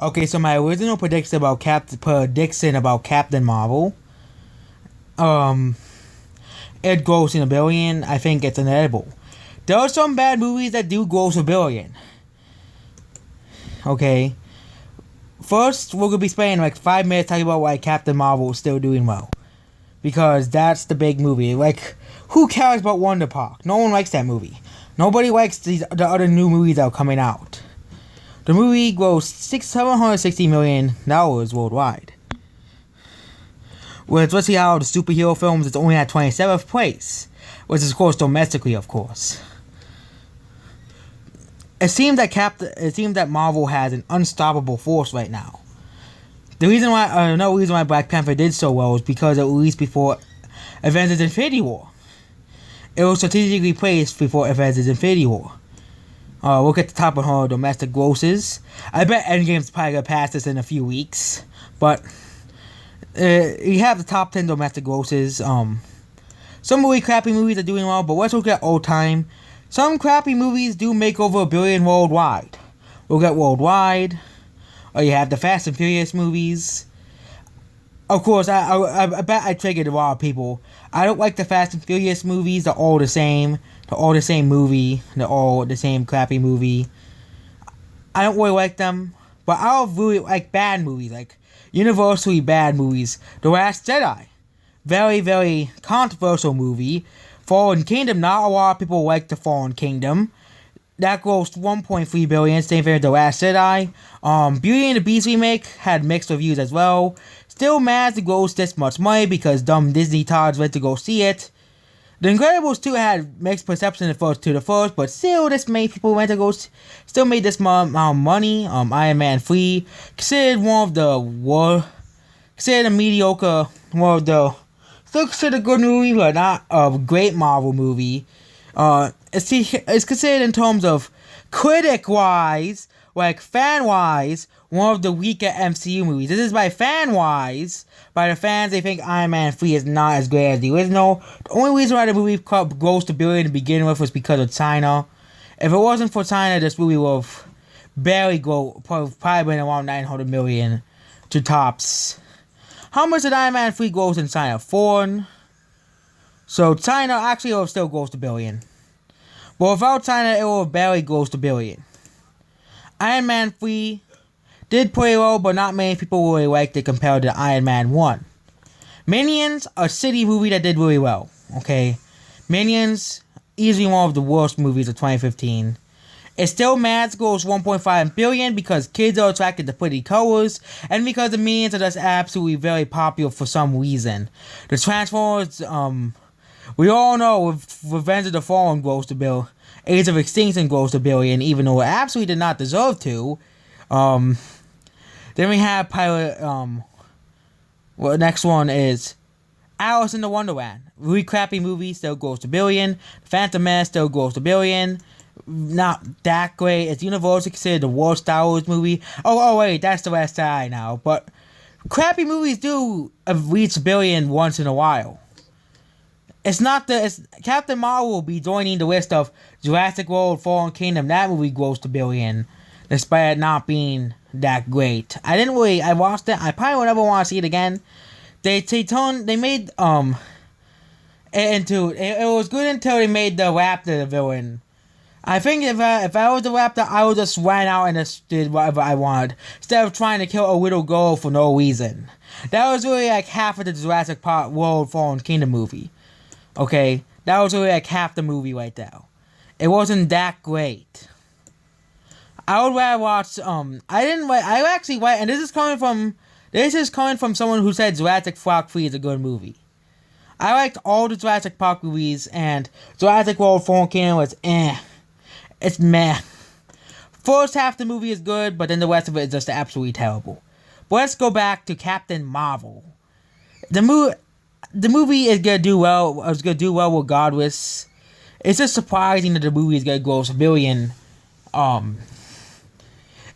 Okay, so my original prediction about Captain Marvel, um, it grows in a billion. I think it's inevitable. There are some bad movies that do gross a billion. Okay, first we're gonna be spending like 5 minutes talking about why Captain Marvel is still doing well, because that's the big movie. Like, who cares about Wonder Park? No one likes that movie. Nobody likes the other new movies that are coming out. The movie grossed $760 million worldwide. Well, let's see how the superhero films is only at 27th place, which is of course domestically, of course. It seems that Marvel has an unstoppable force right now. Another reason why Black Panther did so well is because it was released before Avengers: Infinity War. It was strategically placed before Avengers: Infinity War. We'll get the top of her domestic grosses. I bet Endgame's probably gonna pass this in a few weeks, but you have the top 10 domestic grosses. Some really crappy movies are doing well, but let's look at all time. Some crappy movies do make over $1 billion worldwide. We'll get worldwide. Or you have the Fast and Furious movies. Of course, I bet I triggered a lot of people. I don't like the Fast and Furious movies. They're all the same. They're all the same movie. They're all the same crappy movie. I don't really like them. But I really like bad movies. Like, universally bad movies. The Last Jedi. Very, very controversial movie. Fallen Kingdom. Not a lot of people like the Fallen Kingdom. That grossed $1.3 billion. Same thing with The Last Jedi. Beauty and the Beast remake had mixed reviews as well. Still managed to gross this much money because dumb Disney tards went to go see it. The Incredibles 2 had mixed perception to the first, but still this many people went to go. Still made this amount of money. Iron Man 3 considered considered a mediocre, still considered a good movie, but not a great Marvel movie. It's considered in terms of critic-wise, like fan-wise, one of the weaker MCU movies. This is by fan-wise. By the fans, they think Iron Man 3 is not as great as the original. The only reason why the movie grossed $1 billion to begin with was because of China. If it wasn't for China, this movie would have barely probably been around $900 million to tops. How much did Iron Man 3 gross in China? 4. So China actually will still grossed $1 billion. But without China, it will have barely grossed $1 billion. Iron Man 3 did pretty well, but not many people really liked it compared to Iron Man 1. Minions, a city movie that did really well. Okay, Minions, easily one of the worst movies of 2015. It still managed to gross $1.5 billion because kids are attracted to pretty colors, and because the Minions are just absolutely very popular for some reason. The Transformers, we all know with Revenge of the Fallen grossed $1 billion. Age of Extinction grossed $1 billion, even though it absolutely did not deserve to. Then we have the next one is Alice in the Wonderland. Really crappy movie, still grossed $1 billion. Phantom Menace still grossed $1 billion. Not that great. It's universally considered the worst Star Wars movie. Oh wait, that's The Last Jedi now. But crappy movies do reach $1 billion once in a while. Captain Marvel will be joining the list of Jurassic World: Fallen Kingdom. That movie grossed $1 billion, despite it not being that great. I watched it. I probably would never want to see it again. They made it was good until they made the Raptor the villain. I think if I was the Raptor, I would just ran out and just did whatever I wanted, instead of trying to kill a little girl for no reason. That was really like half of the Jurassic World: Fallen Kingdom movie. Okay, that was really like half the movie right there. It wasn't that great. I would rather watch. I actually write, and this is coming from someone who said Jurassic Park 3 is a good movie. I liked all the Jurassic Park movies, and Jurassic World: Fallen Kingdom was It's meh. First half of the movie is good, but then the rest of it is just absolutely terrible. But let's go back to Captain Marvel. The movie is gonna do well. It's gonna do well regardless. It's just surprising that the movie is gonna gross $1 billion.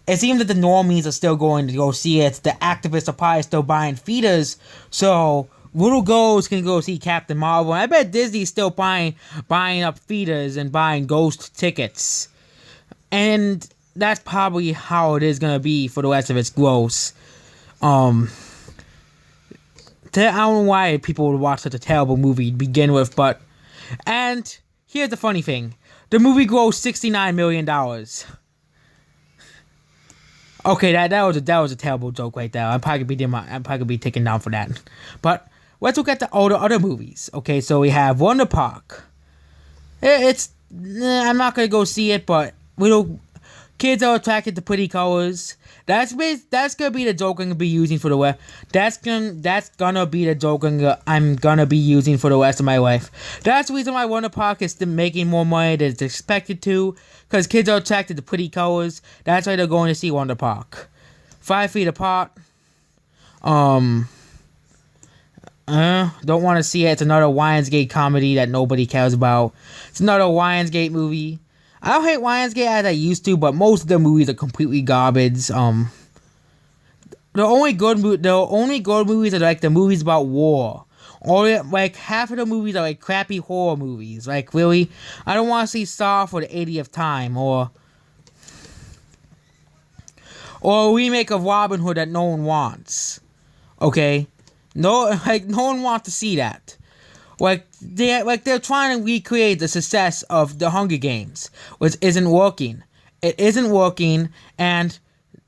It seems that the normies are still going to go see it. The activists are probably still buying feeders, so little girls can go see Captain Marvel. And I bet Disney's still buying up feeders and buying ghost tickets. And that's probably how it is gonna be for the rest of its gross. I don't know why people would watch such a terrible movie to begin with, but... And here's the funny thing. The movie grossed $69 million. Okay, that was a terrible joke right there. I'm probably gonna be taken down for that. But let's look at all the other movies. Okay, so we have Wonder Park. I'm not gonna go see it, but kids are attracted to pretty colors. That's gonna be the joke I'm gonna be using for the rest. That's gonna be the joke I'm gonna be using for the rest of my life. That's the reason why Wonder Park is making more money than it's expected to, because kids are attracted to pretty colors. That's why they're going to see Wonder Park. 5 Feet Apart. Don't want to see it. It's another Lionsgate comedy that nobody cares about. It's another Lionsgate movie. I don't hate Lionsgate as I used to, but most of the movies are completely garbage. The only good movies are like the movies about war. Or like half of the movies are like crappy horror movies. Like really, I don't want to see Saw for the 80th time, or a remake of Robin Hood that no one wants. Okay, no one wants to see that. They're trying to recreate the success of the Hunger Games, which isn't working. It isn't working, and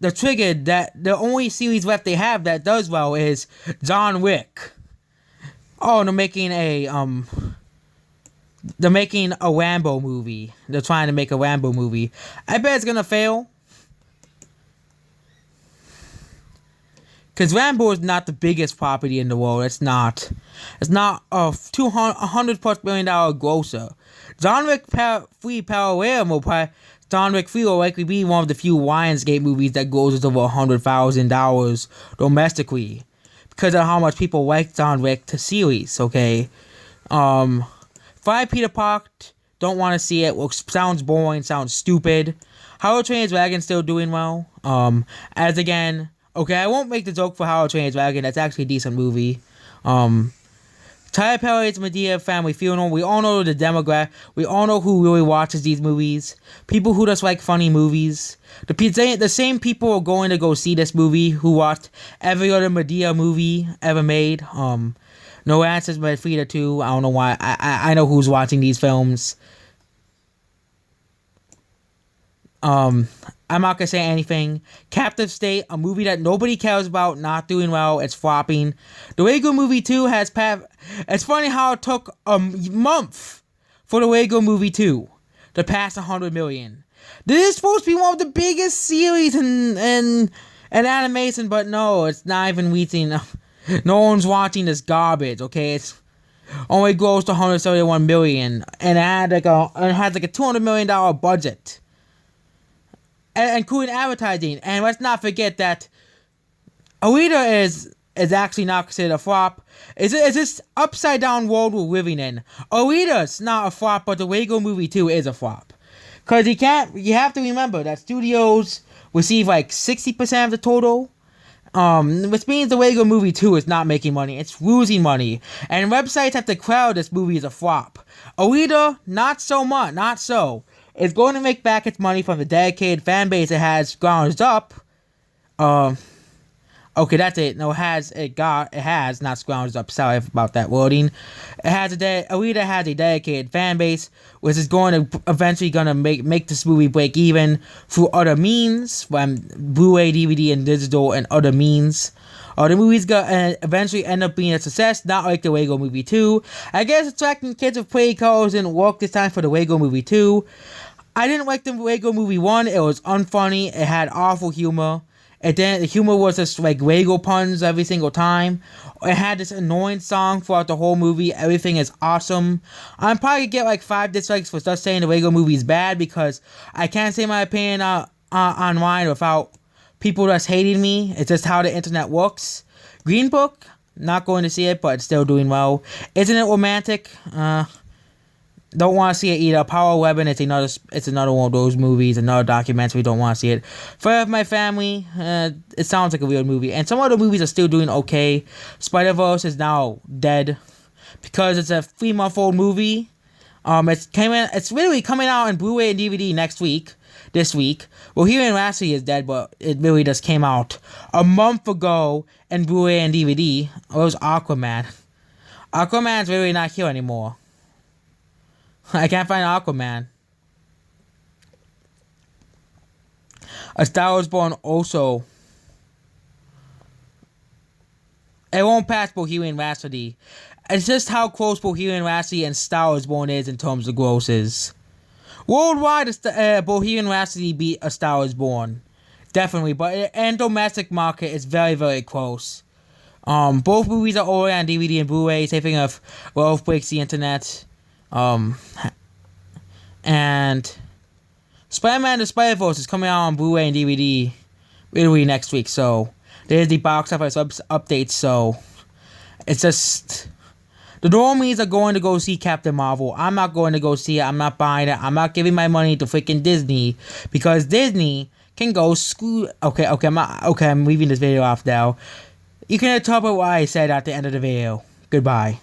the only series left they have that does well is John Wick. Oh, they're making a Rambo movie. They're trying to make a Rambo movie. I bet it's gonna fail. Because Rambo is not the biggest property in the world. It's not a $100+ million grosser. John Wick 3 Parallel John Wick 3 will likely be one of the few Lionsgate movies that grosses over $100,000 domestically, because of how much people like John Wick the series. Okay, 5 Feet Apart. Don't want to see it. Sounds boring. Sounds stupid. How to Train Your Dragon still doing well. Okay, I won't make the joke for How to Train Your Dragon. That's actually a decent movie. Tyler Perry's Madea Family Funeral. We all know the demographic. We all know who really watches these movies. People who just like funny movies. The same people are going to go see this movie who watched every other Madea movie ever made. No Answers by Frida 2. I don't know why. I know who's watching these films. I'm not gonna say anything. Captive State, a movie that nobody cares about, not doing well, it's flopping. The Lego Movie 2 has it's funny how it took a month for the Lego Movie 2 to pass 100 million. This is supposed to be one of the biggest series in animation, but no, it's not even reaching. No one's watching this garbage, okay? It's only grossed to 171 million, and it has like a $200 million budget. Including advertising. And let's not forget that Alita is actually not considered a flop. It's this upside down world we're living in. Alita's not a flop, but the Lego Movie 2 is a flop. Because you have to remember that studios receive like 60% of the total. Which means the Lego Movie 2 is not making money. It's losing money. And websites have to crowd this movie as a flop. Alita, not so much. Not so. It's going to make back its money from the dedicated fan base it has grounded up. Okay, that's it. No, it has not scrounged up. Sorry about that wording. Alita has a dedicated fan base, which is eventually going to make this movie break even through other means, from Blu-ray, DVD, and digital, and other means. The movie's gonna eventually end up being a success, not like the Lego Movie 2. I guess attracting kids with pretty colors didn't work this time for the Lego Movie 2. I didn't like the Lego Movie 1. It was unfunny. It had awful humor. The humor was just like Lego puns every single time. It had this annoying song throughout the whole movie. Everything is awesome. I'm probably gonna get like 5 dislikes for just saying the Lego Movie is bad, because I can't say my opinion online without people just hating me. It's just how the internet works. Green Book, not going to see it, but it's still doing well. Isn't it romantic? Don't want to see it either. Power 11, it's another one of those movies, another documentary. Don't want to see it. Fire of My Family, it sounds like a weird movie. And some other movies are still doing okay. Spider-Verse is now dead because it's a 3-month-old movie. It's literally coming out on Blu-ray and DVD next week. this week. Bohemian Rhapsody is dead, but it really just came out a month ago in Blu-ray and DVD. Or it was Aquaman. Aquaman's really not here anymore. I can't find Aquaman. A Star Wars Born also. It won't pass Bohemian Rhapsody. It's just how close Bohemian Rhapsody and Star Wars Born is in terms of grosses. Worldwide, Bohemian Rhapsody beat A Star Wars Born. Definitely, but in domestic market, it's very, very close. Both movies are already on DVD and Blu-ray. Same thing of Love Breaks the Internet. And Spider-Man the Spider-Verse is coming out on Blu-ray and DVD literally next week. So there's the box office updates. So it's just the normies are going to go see Captain Marvel. I'm not going to go see it. I'm not buying it. I'm not giving my money to freaking Disney because Disney can go screw. Okay. I'm leaving this video off now. You can interpret what I said at the end of the video. Goodbye.